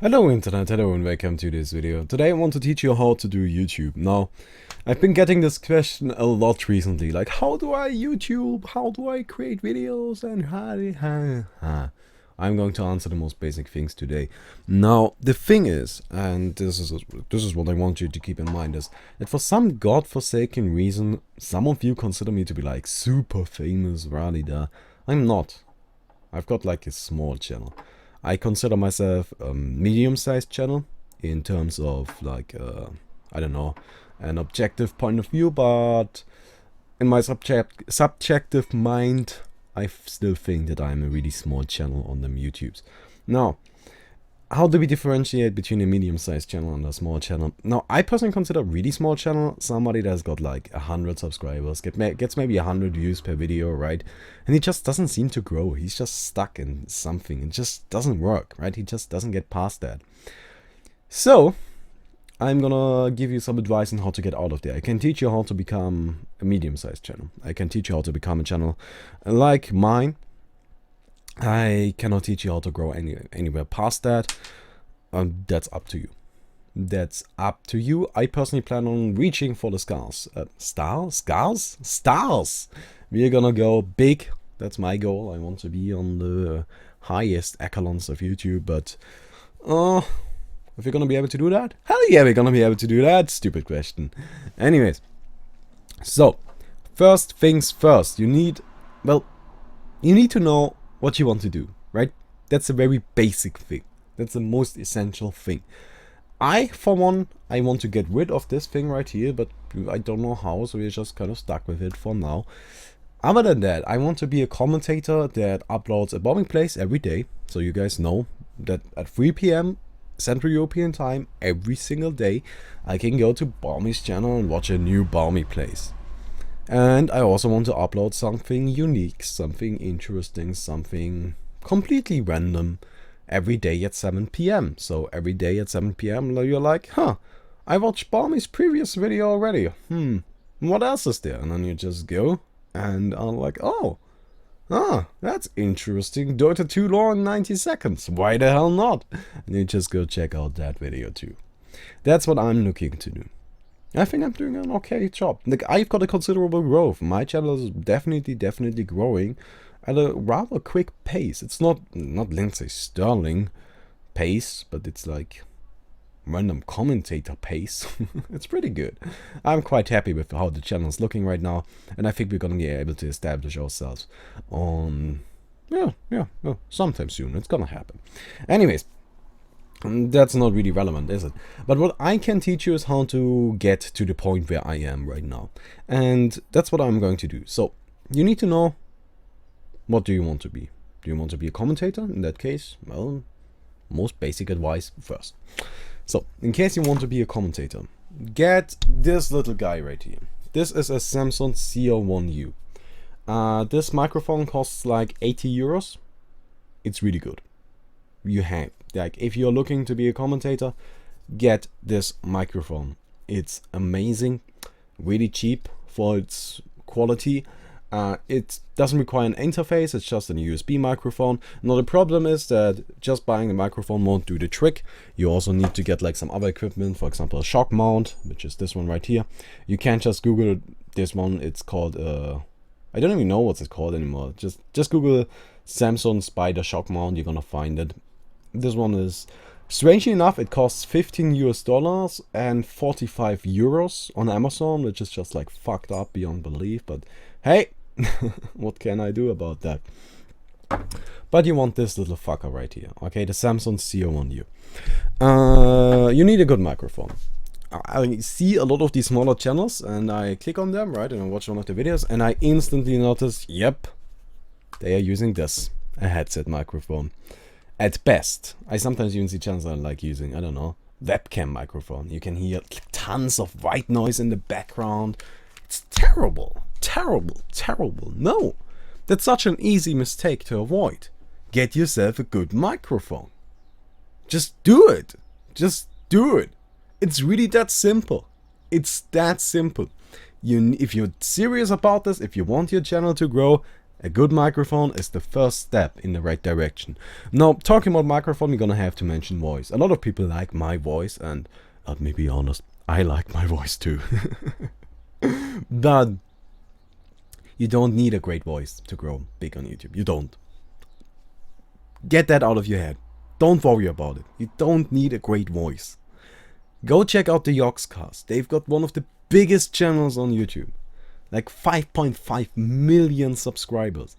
Hello internet, hello and welcome to this video. Today I want to teach you how to do YouTube. Now, I've been getting this question a lot recently, like how do I YouTube, how do I create videos and I'm going to answer the most basic things today. Now, the thing is, and this is what I want you to keep in mind, is that for some godforsaken reason, some of you consider me to be like super famous, rah-de-da. I'm not. I've got like a small channel. I consider myself a medium-sized channel in terms of like, I don't know, an objective point of view, but in my subjective mind, I still think that I'm a really small channel on them YouTubes. Now, how do we differentiate between a medium-sized channel and a small channel? Now, I personally consider a really small channel somebody that's got like 100 subscribers, gets maybe 100 views per video, right? And he just doesn't seem to grow. He's just stuck in something. It just doesn't work, right? He just doesn't get past that. So, I'm gonna give you some advice on how to get out of there. I can teach you how to become a medium-sized channel. I can teach you how to become a channel like mine. I cannot teach you how to grow anywhere past that. That's up to you. That's up to you. I personally plan on reaching for the stars. Stars! We're gonna go big. That's my goal. I want to be on the highest echelons of YouTube, but if you're gonna be able to do that? Hell yeah, we're gonna be able to do that. Stupid question. Anyways, so first things first, you need to know what you want to do, right? That's a very basic thing. That's the most essential thing. For one, I want to get rid of this thing right here, but I don't know how, so we're just kind of stuck with it for now. Other than that, I want to be a commentator that uploads a Baumi plays every day. So you guys know that at 3 p.m. Central European time, every single day, I can go to Baumi's channel and watch a new Baumi plays. And I also want to upload something unique, something interesting, something completely random every day at 7 p.m. So every day at 7 p.m. you're like, I watched Baumi's previous video already. What else is there? And then you just go and are like, that's interesting. Dota 2 lore in 90 seconds. Why the hell not? And you just go check out that video too. That's what I'm looking to do. I think I'm doing an okay job. Like, I've got a considerable growth. My channel is definitely growing at a rather quick pace. It's not Lindsay Sterling pace, but it's like random commentator pace. It's pretty good. I'm quite happy with how the channel is looking right now, and I think we're gonna be able to establish ourselves on sometime soon. It's gonna happen. Anyways. That's not really relevant, is it? But what I can teach you is how to get to the point where I am right now. And that's what I'm going to do. So, you need to know, what do you want to be? Do you want to be a commentator? In that case, well, most basic advice first. So, in case you want to be a commentator, get this little guy right here. This is a Samsung CO1U. This microphone costs like 80 euros. It's really good. If you're looking to be a commentator, get this microphone. It's amazing, really cheap for its quality. It doesn't require an interface, it's just a USB microphone. Now the problem is that just buying the microphone won't do the trick. You also need to get like some other equipment, for example a shock mount, which is this one right here. You can't just Google this one. It's called I don't even know what it's called anymore. Just Google Samsung Spider shock mount, you're gonna find it. This one is, strangely enough, it costs $15 and 45 euros on Amazon, which is just like fucked up beyond belief, but hey, what can I do about that? But you want this little fucker right here, okay, the Samsung CO1U. You need a good microphone. I see a lot of these smaller channels and I click on them, right, and I watch one of the videos and I instantly notice, yep, they are using this, a headset microphone. At best, I sometimes even see channels that are like using, I don't know, webcam microphone. You can hear tons of white noise in the background. It's terrible, terrible. No, that's such an easy mistake to avoid. Get yourself a good microphone. Just do it. Just do it. It's really that simple. It's that simple. If you're serious about this, if you want your channel to grow, A good microphone is the first step in the right direction. Now, talking about microphone, we're gonna have to mention voice. A lot of people like my voice, and let me be honest, I like my voice too. But you don't need a great voice to grow big on YouTube. You don't. Get that out of your head. Don't worry about it. You don't need a great voice. Go check out the Yogscast. They've got one of the biggest channels on YouTube. Like 5.5 million subscribers.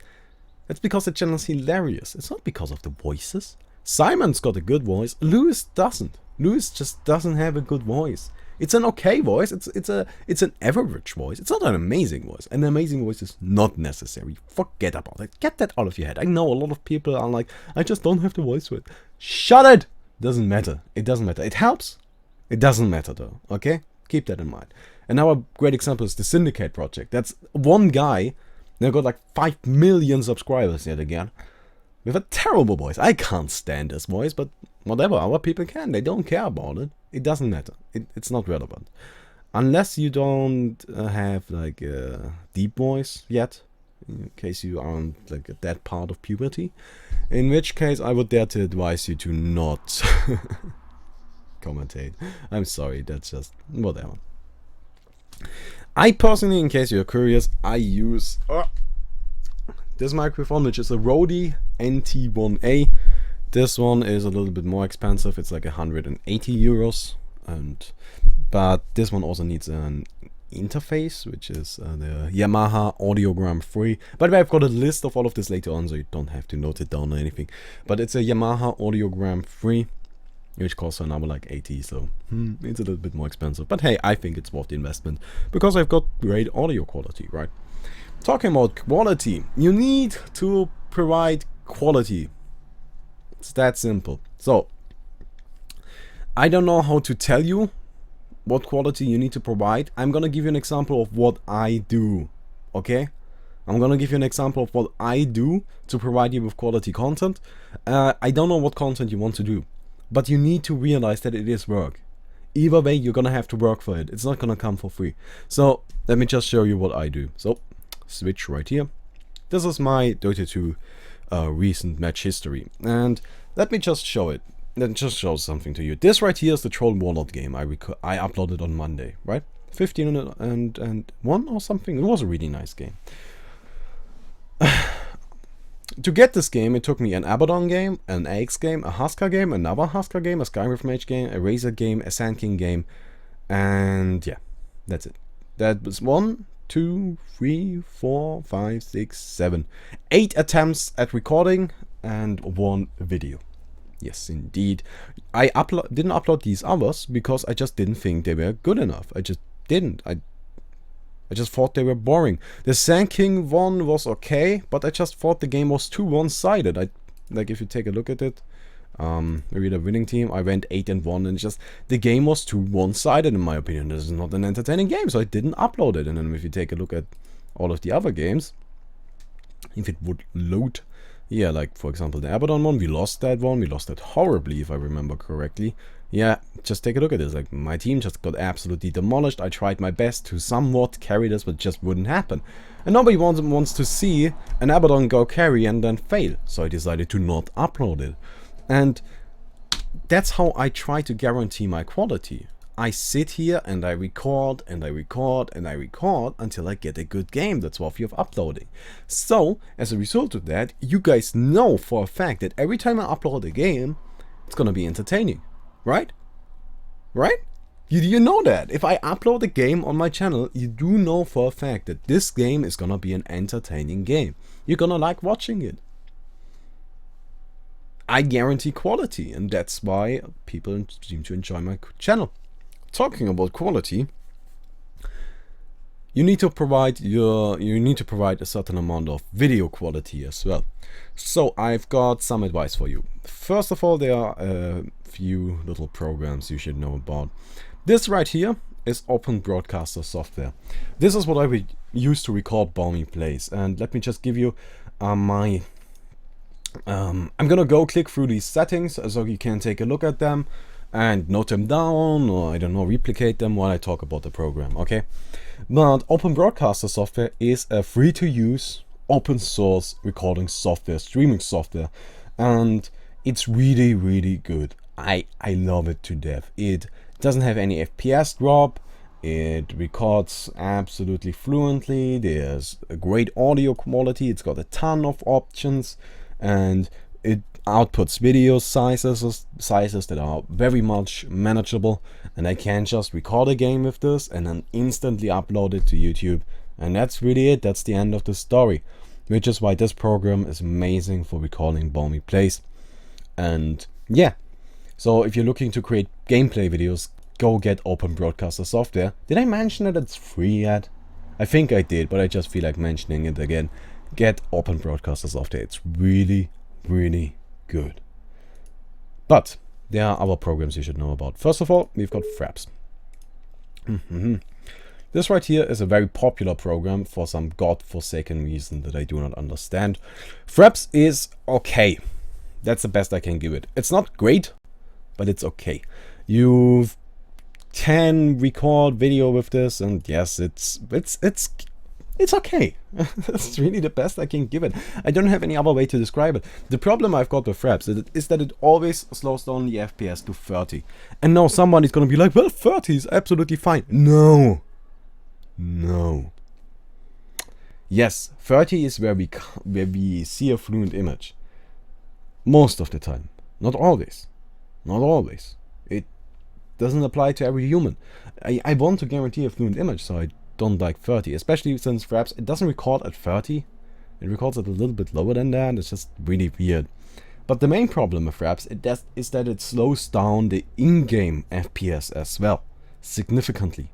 That's because the channel is hilarious. It's not because of the voices. Simon's got a good voice. Lewis doesn't. Lewis just doesn't have a good voice. It's an okay voice. It's an average voice. It's not an amazing voice. An amazing voice is not necessary. Forget about it. Get that out of your head. I know a lot of people are like, I just don't have the voice for it. Shut it! Doesn't matter. It doesn't matter. It helps. It doesn't matter though. Okay? Keep that in mind. And now a great example is the Syndicate project. That's one guy. They've got like 5 million subscribers yet again. With a terrible voice. I can't stand his voice, but whatever, other people can. They don't care about it. It doesn't matter. It's not relevant. Unless you don't have like a deep voice yet. In case you aren't like at that part of puberty. In which case I would dare to advise you to not commentate. I'm sorry, that's just whatever. I personally, in case you're curious, I use this microphone, which is a Rode NT1A. This one is a little bit more expensive. It's like 180 euros. But this one also needs an interface, which is the Yamaha Audiogram 3. By the way, I've got a list of all of this later on, so you don't have to note it down or anything. But it's a Yamaha Audiogram 3. Which costs another like 80, so it's a little bit more expensive. But hey, I think it's worth the investment because I've got great audio quality, right? Talking about quality, you need to provide quality. It's that simple. So, I don't know how to tell you what quality you need to provide. I'm gonna give you an example of what I do, okay? I'm gonna give you an example of what I do to provide you with quality content. I don't know what content you want to do. But you need to realize that it is work. Either way, you're gonna have to work for it. It's not gonna come for free. So, let me just show you what I do. So, switch right here. This is my Dota 2 recent match history. And let me just show it. Let me just show something to you. This right here is the Troll Warlord game I uploaded on Monday, right? 1501 or something. It was a really nice game. To get this game, it took me an Abaddon game, an AX game, a Huskar game, another Huskar game, a Skywrath Mage game, a Razor game, a Sand King game, and yeah, that's it. That was 1, 2, 3, 4, 5, 6, 7, 8 attempts at recording and 1 video. Yes, indeed. I didn't upload these others because I just didn't think they were good enough. I just didn't. I just thought they were boring. The Sand King one was okay, but I just thought the game was too one-sided. Like if you take a look at it, maybe the winning team, I went 8-1, and just the game was too one-sided in my opinion. This is not an entertaining game, so I didn't upload it. And then if you take a look at all of the other games, if it would load, yeah, like for example the Abaddon one, we lost that one. We lost that horribly, if I remember correctly. Yeah, just take a look at this. Like, my team just got absolutely demolished. I tried my best to somewhat carry this, but it just wouldn't happen. And nobody wants to see an Abaddon go carry and then fail. So I decided to not upload it. And that's how I try to guarantee my quality. I sit here and I record and I record and I record until I get a good game that's worthy of uploading. So, as a result of that, you guys know for a fact that every time I upload a game, it's gonna be entertaining. Right? Right? You know that. If I upload a game on my channel, you do know for a fact that this game is gonna be an entertaining game. You're gonna like watching it. I guarantee quality, and that's why people seem to enjoy my channel. Talking about quality, you need to provide a certain amount of video quality as well. So I've got some advice for you. First of all, there are a few little programs you should know about. This right here is Open Broadcaster software. This is what I would use to record Baumi plays. And let me just give you my I'm gonna go click through these settings so you can take a look at them and note them down, or I don't know, replicate them while I talk about the program, okay? But Open Broadcaster software is a free to use open source recording software, streaming software, and it's really, really good. I love it to death. It doesn't have any FPS drop. It records absolutely fluently. There's a great audio quality. It's got a ton of options, and it outputs video sizes that are very much manageable, and I can just record a game with this and then instantly upload it to YouTube, and that's really it. That's the end of the story, which is why this program is amazing for recording Baumi plays. And yeah, so if you're looking to create gameplay videos, go get Open Broadcaster software. Did I mention that it's free yet? I think I did, but I just feel like mentioning it again. Get Open Broadcaster software. It's really, really good. But there are other programs you should know about. First of all, we've got Fraps. This right here is a very popular program for some godforsaken reason that I do not understand. Fraps is okay. That's the best I can give it. It's not great, but it's okay. You can record video with this, and yes, it's okay. That's really the best I can give it. I don't have any other way to describe it. The problem I've got with Fraps is that it always slows down the FPS to 30. And now someone is gonna be like, well, 30 is absolutely fine. No. Yes, 30 is where we see a fluent image. Most of the time. Not always. It doesn't apply to every human. I want to guarantee a fluent image, so I don't like 30, especially since Fraps, it doesn't record at 30. It records at a little bit lower than that. It's just really weird. But the main problem with Fraps is that it slows down the in-game FPS as well, significantly.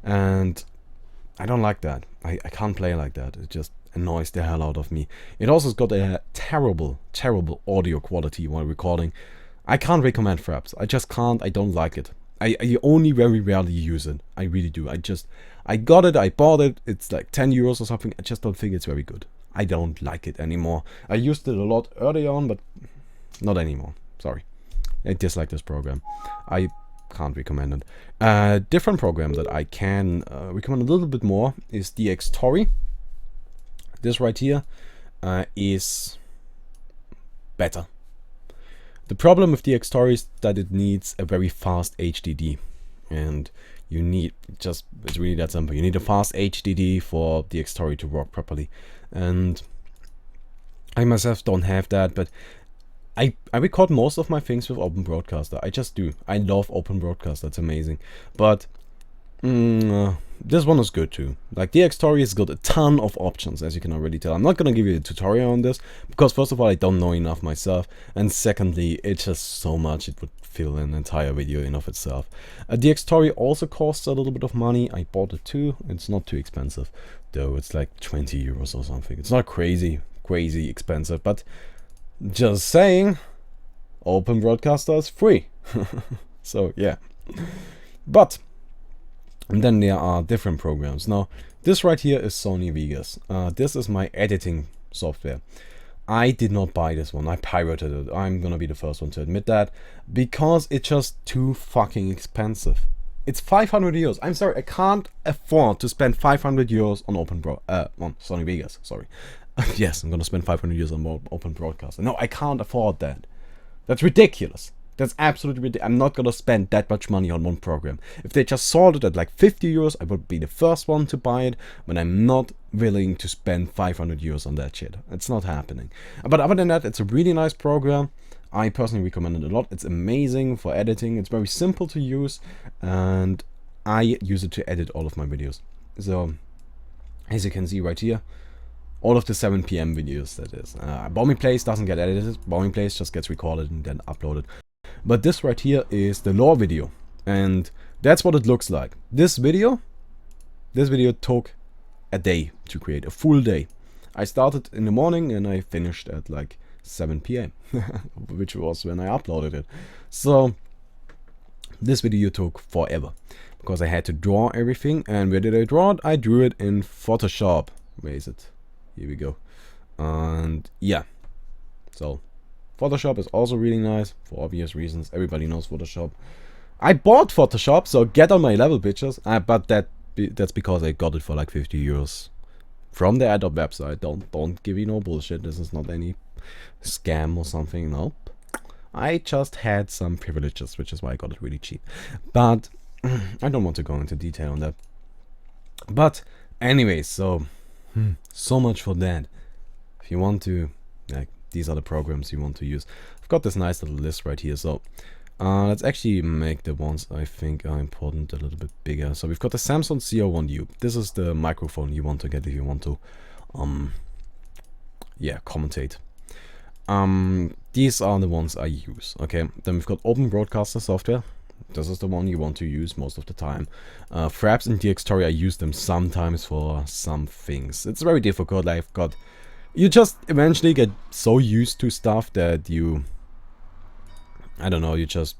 And I don't like that. I can't play like that. It just annoys the hell out of me. It also has got a terrible audio quality while recording. I can't recommend Fraps. I just can't. I don't like it. I only very rarely use it. I really do. I got it. I bought it. It's like 10 euros or something. I just don't think it's very good. I don't like it anymore. I used it a lot early on, but not anymore. Sorry. I dislike this program. I can't recommend it. A different program that I can recommend a little bit more is DxTory. This right here is better. The problem with DxTory is that it needs a very fast HDD, and you need it's really that simple. You need a fast HDD for DxTory to work properly, and I myself don't have that, but I record most of my things with Open Broadcaster. I just do. I love Open Broadcaster. It's amazing, but this one is good too. Like, DxTory has got a ton of options, as you can already tell. I'm not gonna give you a tutorial on this because first of all, I don't know enough myself, and secondly, it's just so much it would fill an entire video in of itself. DxTory also costs a little bit of money. I bought it too. It's not too expensive though. It's like 20 euros or something. It's not crazy expensive, but just saying, Open Broadcaster is free. So yeah. But and then there are different programs. Now, this right here is Sony Vegas. This is my editing software. I did not buy this one. I pirated it. I'm gonna be the first one to admit that, because it's just too fucking expensive. It's 500 euros. I'm sorry, I can't afford to spend 500 euros on on Sony Vegas. Sorry. Yes, I'm gonna spend 500 euros on Open Broadcaster. No, I can't afford that. That's ridiculous. That's absolutely ridiculous. I'm not gonna spend that much money on one program. If they just sold it at like 50 euros, I would be the first one to buy it, but I'm not willing to spend 500 euros on that shit. It's not happening. But other than that, it's a really nice program. I personally recommend it a lot. It's amazing for editing. It's very simple to use, and I use it to edit all of my videos. So, as you can see right here, all of the 7 PM videos, that is. Baumi Plays doesn't get edited. Baumi Plays just gets recorded and then uploaded. But this right here is the lore video, and that's what it looks like. This video took a day to create, a full day. I started in the morning and I finished at like 7 PM, which was when I uploaded it. So this video took forever because I had to draw everything. And where did I draw it? I drew it in Photoshop. Where is it? Here we go. And yeah, so Photoshop is also really nice for obvious reasons. Everybody knows Photoshop. I bought Photoshop, so get on my level, bitches. But that's because I got it for like 50 euros from the Adobe website. Don't give you no bullshit. This is not any scam or something. Nope. I just had some privileges, which is why I got it really cheap. But I don't want to go into detail on that. But anyway, so much for that. If you want to, like, these are the programs you want to use. I've got this nice little list right here. So let's actually make the ones I think are important a little bit bigger. So we've got the Samsung CO1U. This is the microphone you want to get if you want to, commentate. These are the ones I use. Okay, then we've got Open Broadcaster software. This is the one you want to use most of the time. Fraps and DxTory, I use them sometimes for some things. It's very difficult. You just eventually get so used to stuff that you, I don't know, you just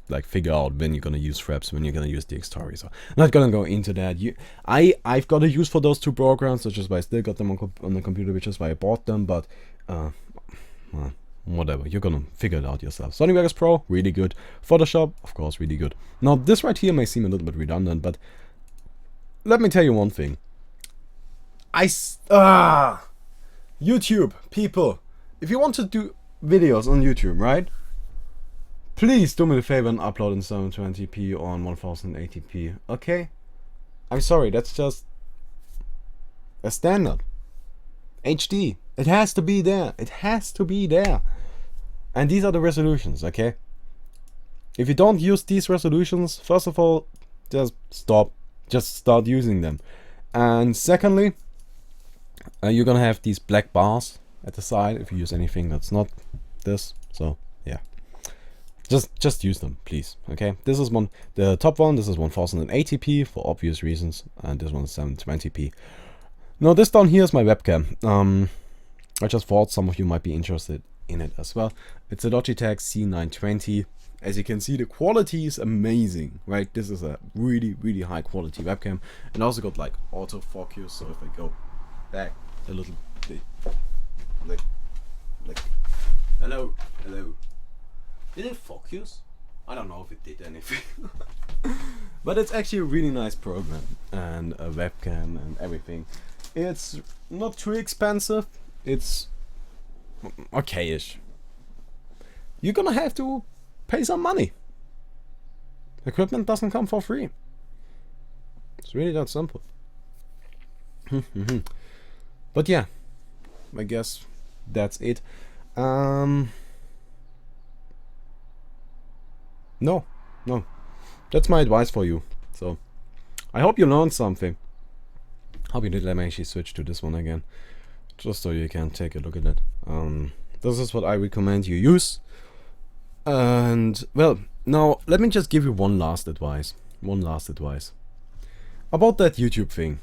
like figure out when you're gonna use Fraps, when you're gonna use DxTory. So I'm not gonna go into that. I've got a use for those two programs, which is why I still got them on the computer, which is why I bought them. But whatever, you're gonna figure it out yourself. Sony Vegas Pro, really good. Photoshop, of course, really good. Now this right here may seem a little bit redundant, but let me tell you one thing. YouTube people, if you want to do videos on YouTube, right? Please do me the favor and upload in 720p or on 1080p, okay? I'm sorry, that's just a standard. HD, it has to be there. It has to be there. And these are the resolutions, okay? If you don't use these resolutions, first of all, just stop. Just start using them. And secondly, you're gonna have these black bars at the side if you use anything that's not this. So yeah, just use them, please. Okay, this is the top one. This is 1080p for obvious reasons, and this one is 720p. Now this down here is my webcam. I just thought some of you might be interested in it as well. It's a Logitech C920. As you can see, the quality is amazing, right? This is a really high quality webcam, and also got like autofocus. So if I go back a little bit, like hello, did it focus? I don't know if it did anything. But it's actually a really nice program and a webcam and everything. It's not too expensive. It's okayish. You're gonna have to pay some money. Equipment doesn't come for free. It's really that simple. But yeah, I guess that's it. No, that's my advice for you. So I hope you learned something. Hope you did. Let me actually switch to this one again, just so you can take a look at it. This is what I recommend you use. And well, now let me just give you one last advice about that YouTube thing.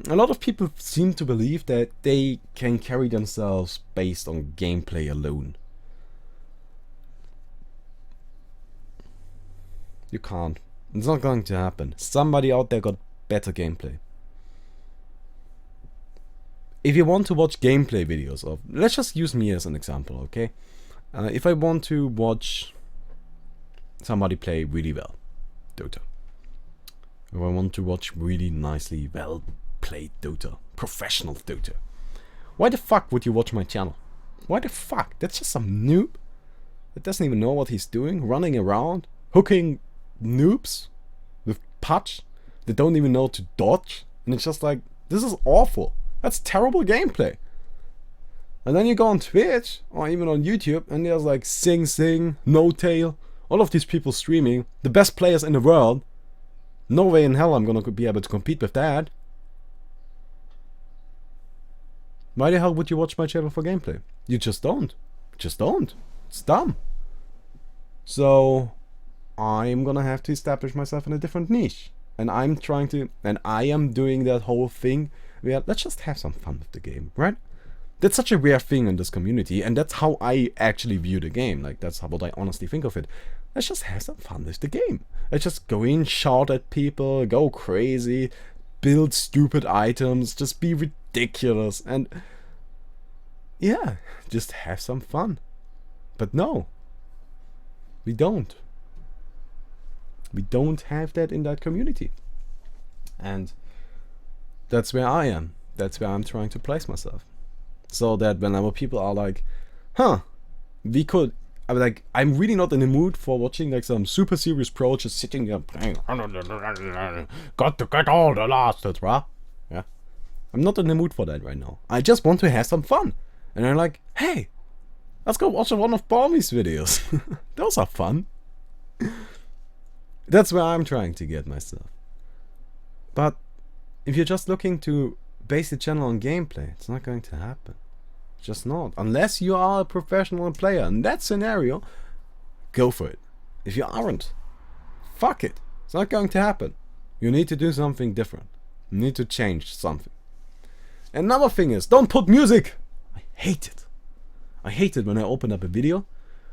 A lot of people seem to believe that they can carry themselves based on gameplay alone. You can't. It's not going to happen. Somebody out there got better gameplay. If you want to watch gameplay videos of, let's just use me as an example, okay? If I want to watch somebody play really well, Dota. If I want to watch really nicely well played Dota, professional Dota, why the fuck would you watch my channel? Why the fuck? That's just some noob that doesn't even know what he's doing, running around, hooking noobs with punch that don't even know to dodge. And it's just like, this is awful. That's terrible gameplay. And then you go on Twitch or even on YouTube and there's like Sing, No Tail, all of these people streaming, the best players in the world. No way in hell I'm gonna be able to compete with that. Why the hell would you watch my channel for gameplay? You just don't. Just don't. It's dumb. So I'm gonna have to establish myself in a different niche. And I am doing that whole thing where let's just have some fun with the game, right? That's such a rare thing in this community, and that's how I actually view the game. Like, that's what I honestly think of it. Let's just have some fun with the game. Let's just go in, shout at people, go crazy, build stupid items, just be ridiculous, and yeah, just have some fun. But no, we don't. We don't have that in that community. And that's where I am. That's where I'm trying to place myself. So that whenever people are like, huh, we could, I'm like, I'm really not in the mood for watching like some super serious pro just sitting there playing, got to get all the last, right? Yeah. I'm not in the mood for that right now. I just want to have some fun. And I'm like, hey, let's go watch one of Baumi's videos. Those are fun. That's where I'm trying to get myself. But if you're just looking to base the channel on gameplay, it's not going to happen. Just not. Unless you are a professional player. In that scenario, go for it. If you aren't, fuck it. It's not going to happen. You need to do something different. You need to change something. Another thing is, don't put music. I hate it. I hate it when I open up a video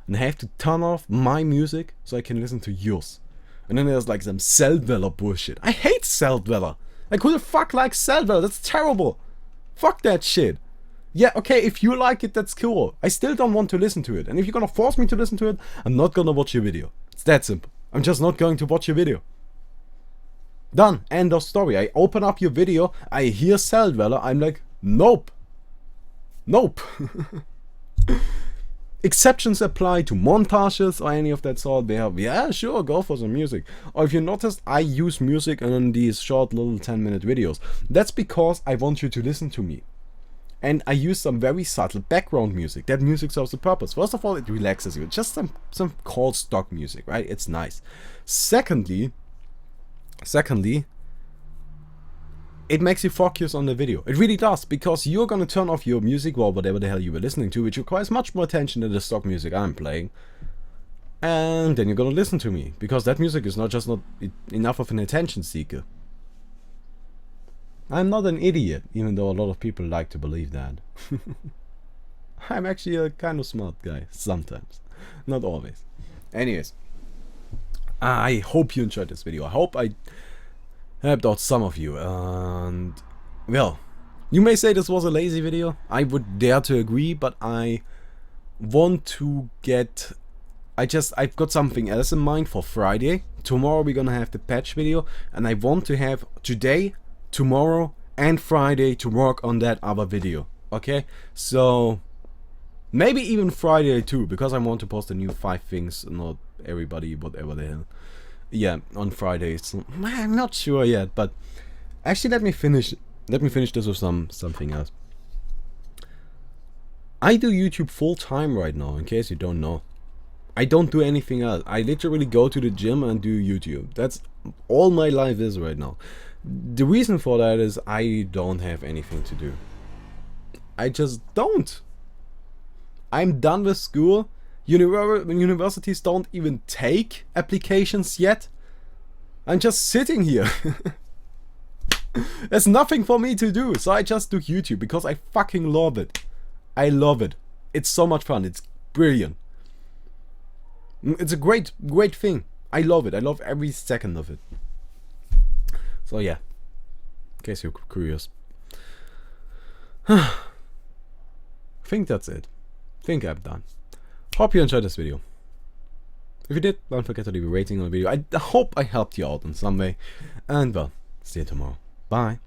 and I have to turn off my music so I can listen to yours. And then there's like some Cell-Dweller bullshit. I hate Cell-Dweller. Like, who the fuck likes Cell-Dweller? That's terrible. Fuck that shit. Yeah, okay, if you like it, that's cool. I still don't want to listen to it. And if you're gonna force me to listen to it, I'm not gonna watch your video. It's that simple. I'm just not going to watch your video. Done. End of story. I open up your video, I hear Cell-Dweller, I'm like, nope. Nope. Exceptions apply to montages or any of that sort. They have, yeah, sure, go for some music. Or if you noticed, I use music in these short little 10-minute videos. That's because I want you to listen to me. And I use some very subtle background music. That music serves a purpose. First of all, it relaxes you. Just some cold stock music, right? It's nice. Secondly, it makes you focus on the video. It really does, because you're gonna turn off your music or whatever the hell you were listening to, which requires much more attention than the stock music I'm playing. And then you're gonna listen to me, because that music is not enough of an attention seeker. I'm not an idiot, even though a lot of people like to believe that. I'm actually a kind of smart guy, sometimes. Not always. Anyways, I hope you enjoyed this video. I hope I helped out some of you. And, well, you may say this was a lazy video. I would dare to agree, but I want to get... I've got something else in mind for Friday. Tomorrow we're gonna have the patch video, and I want to have today, tomorrow and Friday to work on that other video. Okay, so maybe even Friday too, because I want to post the new 5 things, not everybody, whatever the hell. Yeah, on Friday. So, I'm not sure yet, but actually let me finish this with something else. I do YouTube full time right now, in case you don't know. I don't do anything else. I literally go to the gym and do YouTube. That's all my life is right now. The reason for that is I don't have anything to do. I just don't. I'm done with school. Universities don't even take applications yet. I'm just sitting here. There's nothing for me to do, so I just do YouTube because I fucking love it. I love it. It's so much fun. It's brilliant. It's a great thing. I love it. I love every second of it. So yeah, in case you're curious. I think that's it. I think I'm done. Hope you enjoyed this video. If you did, don't forget to leave a rating on the video. I hope I helped you out in some way. And well, see you tomorrow. Bye.